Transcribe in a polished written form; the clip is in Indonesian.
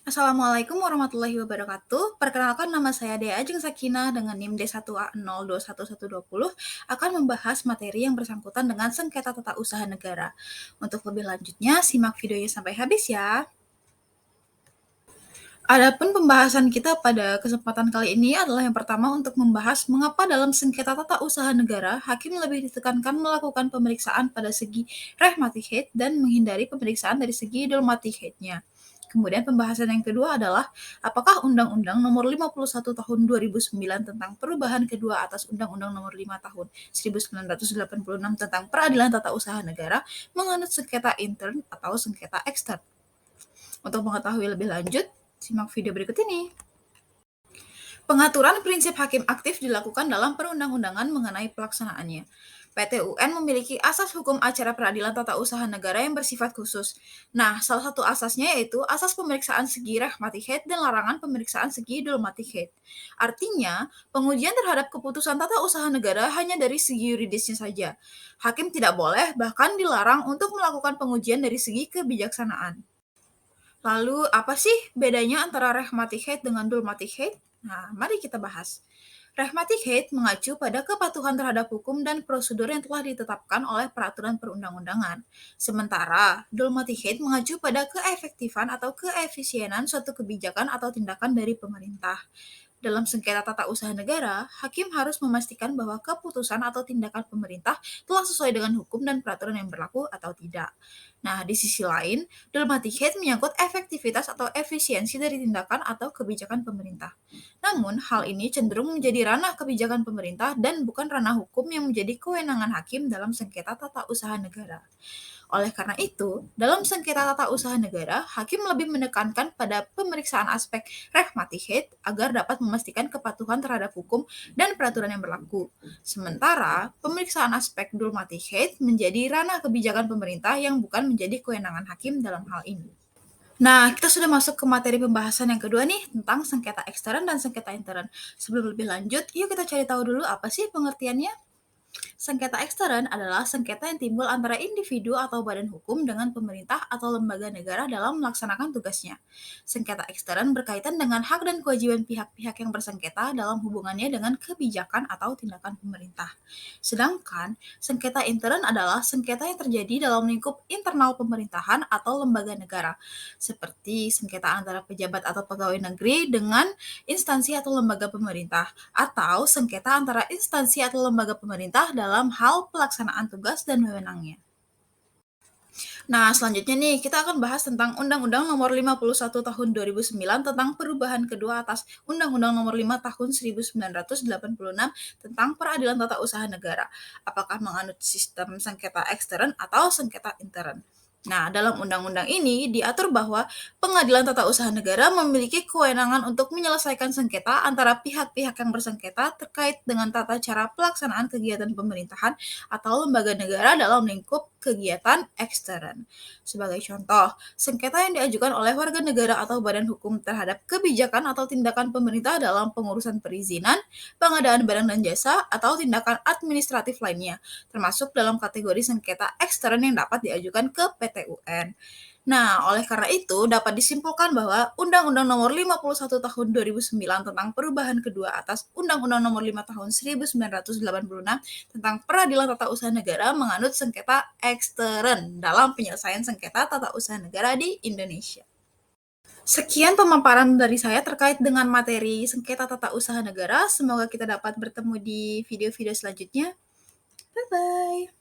Assalamualaikum warahmatullahi wabarakatuh. Perkenalkan nama saya Dea Ajeng Sakinah dengan NIM D1A0211120 akan membahas materi yang bersangkutan dengan sengketa tata usaha negara. Untuk lebih lanjutnya, simak videonya sampai habis ya. Adapun pembahasan kita pada kesempatan kali ini adalah yang pertama untuk membahas mengapa dalam sengketa tata usaha negara, hakim lebih ditekankan melakukan pemeriksaan pada segi rehmatik head dan menghindari pemeriksaan dari segi dolmatic head-nya. Kemudian pembahasan yang kedua adalah apakah Undang-Undang Nomor 51 Tahun 2009 tentang perubahan kedua atas Undang-Undang Nomor 5 Tahun 1986 tentang Peradilan Tata Usaha Negara menganut sengketa intern atau sengketa ekstern. Untuk mengetahui lebih lanjut, simak video berikut ini. Pengaturan prinsip hakim aktif dilakukan dalam perundang-undangan mengenai pelaksanaannya. PT UN memiliki asas hukum acara peradilan tata usaha negara yang bersifat khusus. Nah, salah satu asasnya yaitu asas pemeriksaan segi rehmatik head dan larangan pemeriksaan segi dolmatic head. Artinya, pengujian terhadap keputusan tata usaha negara hanya dari segi yuridisnya saja. Hakim tidak boleh bahkan dilarang untuk melakukan pengujian dari segi kebijaksanaan. Lalu, apa sih bedanya antara rehmatik head dengan dolmatic head? Nah, mari kita bahas. Rehmatik head mengacu pada kepatuhan terhadap hukum dan prosedur yang telah ditetapkan oleh peraturan perundang-undangan. Sementara, dolmatic head mengacu pada keefektifan atau keefisienan suatu kebijakan atau tindakan dari pemerintah. Dalam sengketa tata usaha negara, hakim harus memastikan bahwa keputusan atau tindakan pemerintah telah sesuai dengan hukum dan peraturan yang berlaku atau tidak. Nah, di sisi lain, dolmatic head menyangkut efektivitas atau efisiensi dari tindakan atau kebijakan pemerintah. Namun, hal ini cenderung menjadi ranah kebijakan pemerintah dan bukan ranah hukum yang menjadi kewenangan hakim dalam sengketa tata usaha negara. Oleh karena itu, dalam sengketa tata usaha negara, hakim lebih menekankan pada pemeriksaan aspek rehmatik head agar dapat memastikan kepatuhan terhadap hukum dan peraturan yang berlaku. Sementara, pemeriksaan aspek dolmatic head menjadi ranah kebijakan pemerintah yang bukan menjadi kewenangan hakim dalam hal ini. Nah, kita sudah masuk ke materi pembahasan yang kedua nih, tentang sengketa ekstern dan sengketa intern. Sebelum lebih lanjut, yuk kita cari tahu dulu apa sih pengertiannya. Sengketa ekstern adalah sengketa yang timbul antara individu atau badan hukum dengan pemerintah atau lembaga negara dalam melaksanakan tugasnya. Sengketa ekstern berkaitan dengan hak dan kewajiban pihak-pihak yang bersengketa dalam hubungannya dengan kebijakan atau tindakan pemerintah. Sedangkan sengketa intern adalah sengketa yang terjadi dalam lingkup internal pemerintahan atau lembaga negara, seperti sengketa antara pejabat atau pegawai negeri dengan instansi atau lembaga pemerintah, atau sengketa antara instansi atau lembaga pemerintah dalam hal pelaksanaan tugas dan wewenangnya. Nah, selanjutnya nih, kita akan bahas tentang Undang-Undang Nomor 51 Tahun 2009 tentang perubahan kedua atas Undang-Undang Nomor 5 Tahun 1986 tentang Peradilan Tata Usaha Negara. Apakah menganut sistem sengketa ekstern atau sengketa intern? Nah, dalam undang-undang ini diatur bahwa Pengadilan Tata Usaha Negara memiliki kewenangan untuk menyelesaikan sengketa antara pihak-pihak yang bersengketa terkait dengan tata cara pelaksanaan kegiatan pemerintahan atau lembaga negara dalam lingkup kegiatan ekstern. Sebagai contoh, sengketa yang diajukan oleh warga negara atau badan hukum terhadap kebijakan atau tindakan pemerintah dalam pengurusan perizinan, pengadaan barang dan jasa, atau tindakan administratif lainnya, termasuk dalam kategori sengketa ekstern yang dapat diajukan ke PT UN. Nah, oleh karena itu dapat disimpulkan bahwa Undang-Undang Nomor 51 Tahun 2009 tentang perubahan kedua atas Undang-Undang Nomor 5 Tahun 1986 tentang Peradilan Tata Usaha Negara menganut sengketa ekstern dalam penyelesaian sengketa tata usaha negara di Indonesia. Sekian pemaparan dari saya terkait dengan materi sengketa tata usaha negara. Semoga kita dapat bertemu di video-video selanjutnya. Bye-bye.